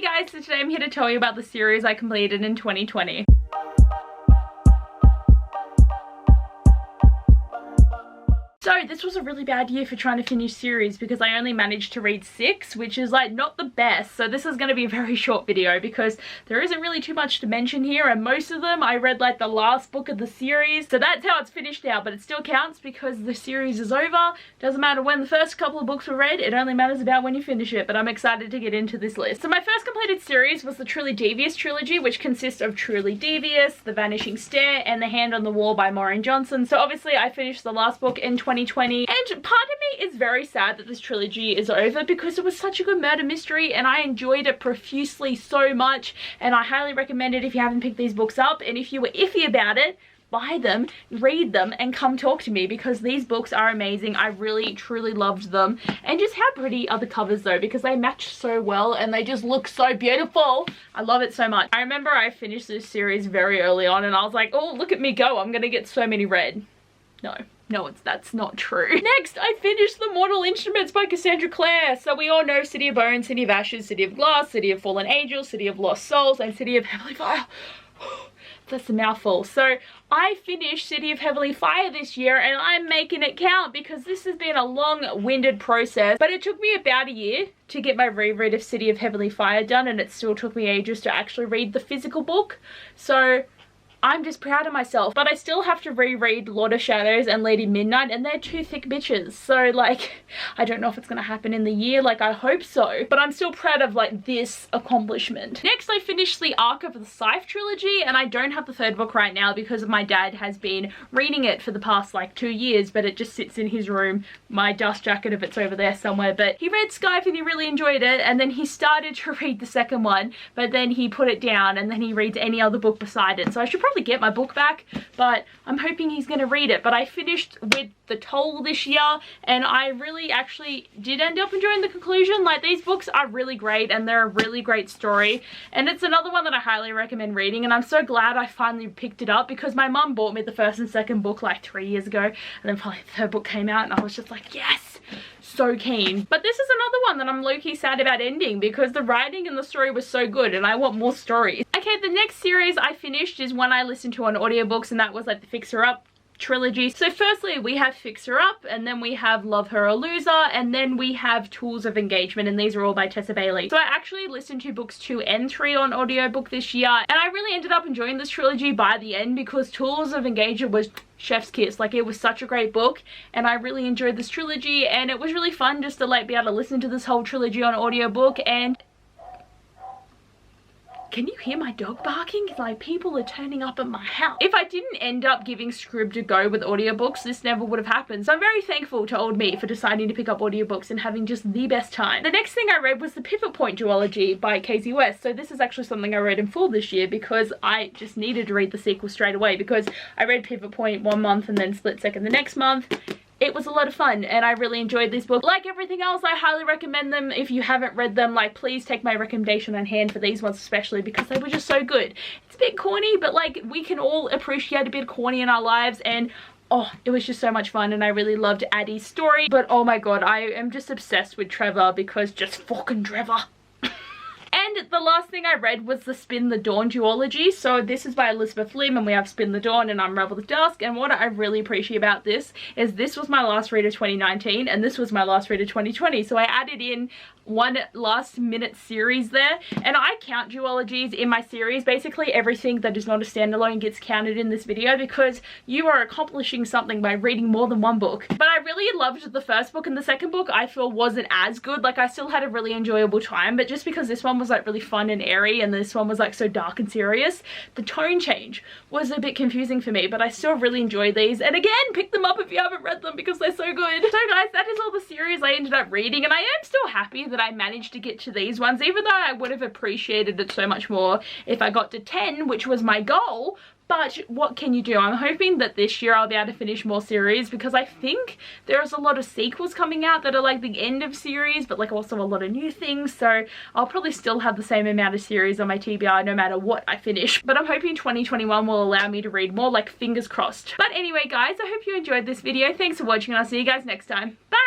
guys, so today I'm here to tell you about the series I completed in 2020. So this was a really bad year for trying to finish series because I only managed to read 6, which is like not the best. So this is going to be a very short video because there isn't really too much to mention here, and most of them I read like the last book of the series. So that's how it's finished now, but it still counts because the series is over. Doesn't matter when the first couple of books were read, it only matters about when you finish it, but I'm excited to get into this list. So my first completed series was the Truly Devious trilogy, which consists of Truly Devious, The Vanishing Stair, and The Hand on the Wall by Maureen Johnson. So obviously I finished the last book in 2020, and part of me is very sad that this trilogy is over because it was such a good murder mystery and I enjoyed it profusely so much, and I highly recommend it if you haven't picked these books up. And if you were iffy about it, buy them, read them, and come talk to me because these books are amazing. I really truly loved them. And just how pretty are the covers though, because they match so well and they just look so beautiful. I love it so much. I remember I finished this series very early on and I was like, oh, look at me go, I'm gonna get so many read. No, that's not true. Next, I finished The Mortal Instruments by Cassandra Clare. So we all know City of Bones, City of Ashes, City of Glass, City of Fallen Angels, City of Lost Souls, and City of Heavenly Fire. That's a mouthful. So I finished City of Heavenly Fire this year and I'm making it count because this has been a long-winded process, but it took me about a year to get my reread of City of Heavenly Fire done, and it still took me ages to actually read the physical book. So I'm just proud of myself, but I still have to reread Lord of Shadows and Lady Midnight, and they're two thick bitches. So like, I don't know if it's gonna happen in the year, like I hope so, but I'm still proud of like this accomplishment. Next, I finished the Arc of the Scythe trilogy, and I don't have the third book right now because my dad has been reading it for the past like 2 years, but it just sits in his room. My dust jacket of it's over there somewhere, but he read Scythe and he really enjoyed it, and then he started to read the second one, but then he put it down and then he reads any other book beside it. So I should probably get my book back, but I'm hoping he's gonna read it. But I finished with The Toll this year and I really actually did end up enjoying the conclusion. Like, these books are really great and they're a really great story, and it's another one that I highly recommend reading, and I'm so glad I finally picked it up because my mum bought me the first and second book like 3 years ago, and then finally the third book came out and I was just like, yes, so keen. But this is another one that I'm low-key sad about ending because the writing and the story was so good and I want more stories. Okay, the next series I finished is one I listened to on audiobooks, and that was like the Fixer-Up trilogy. So firstly we have Fixer-Up, and then we have Love Her or Lose Her, and then we have Tools of Engagement, and these are all by Abbeyleec. So I actually listened to books 2 and 3 on audiobook this year, and I really ended up enjoying this trilogy by the end because Tools of Engagement was chef's kiss. Like, it was such a great book and I really enjoyed this trilogy, and it was really fun just to like be able to listen to this whole trilogy on audiobook. And can you hear my dog barking? Like, people are turning up at my house. If I didn't end up giving Scribd a go with audiobooks, this never would have happened. So I'm very thankful to old me for deciding to pick up audiobooks and having just the best time. The next thing I read was the Pivot Point duology by Casey West. So this is actually something I read in full this year because I just needed to read the sequel straight away, because I read Pivot Point one month and then Split Second the next month. It was a lot of fun and I really enjoyed this book. Like everything else, I highly recommend them. If you haven't read them, like, please take my recommendation on hand for these ones especially because they were just so good. It's a bit corny, but like, we can all appreciate a bit corny in our lives, and oh, it was just so much fun, and I really loved Addie's story. But oh my god, I am just obsessed with Trevor because just fucking Trevor. And the last thing I read was the Spin the Dawn duology. So this is by Elizabeth Lim, and we have Spin the Dawn and Unravel the Dusk. And what I really appreciate about this is this was my last read of 2019 and this was my last read of 2020. So I added in one last minute series there, and I count duologies in my series. Basically everything that is not a standalone gets counted in this video because you are accomplishing something by reading more than one book. But I really loved the first book, and the second book I feel wasn't as good. Like, I still had a really enjoyable time, but just because this one was like really fun and airy and this one was like so dark and serious, the tone change was a bit confusing for me. But I still really enjoy these, and again, pick them up if you haven't read them because they're so good. So guys, that is all the series I ended up reading, and I am still happy that I managed to get to these ones, even though I would have appreciated it so much more if I got to 10, which was my goal. But what can you do? I'm hoping that this year I'll be able to finish more series because I think there's a lot of sequels coming out that are like the end of series, but like also a lot of new things. So I'll probably still have the same amount of series on my TBR no matter what I finish. But I'm hoping 2021 will allow me to read more, like, fingers crossed. But anyway guys, I hope you enjoyed this video. Thanks for watching and I'll see you guys next time. Bye!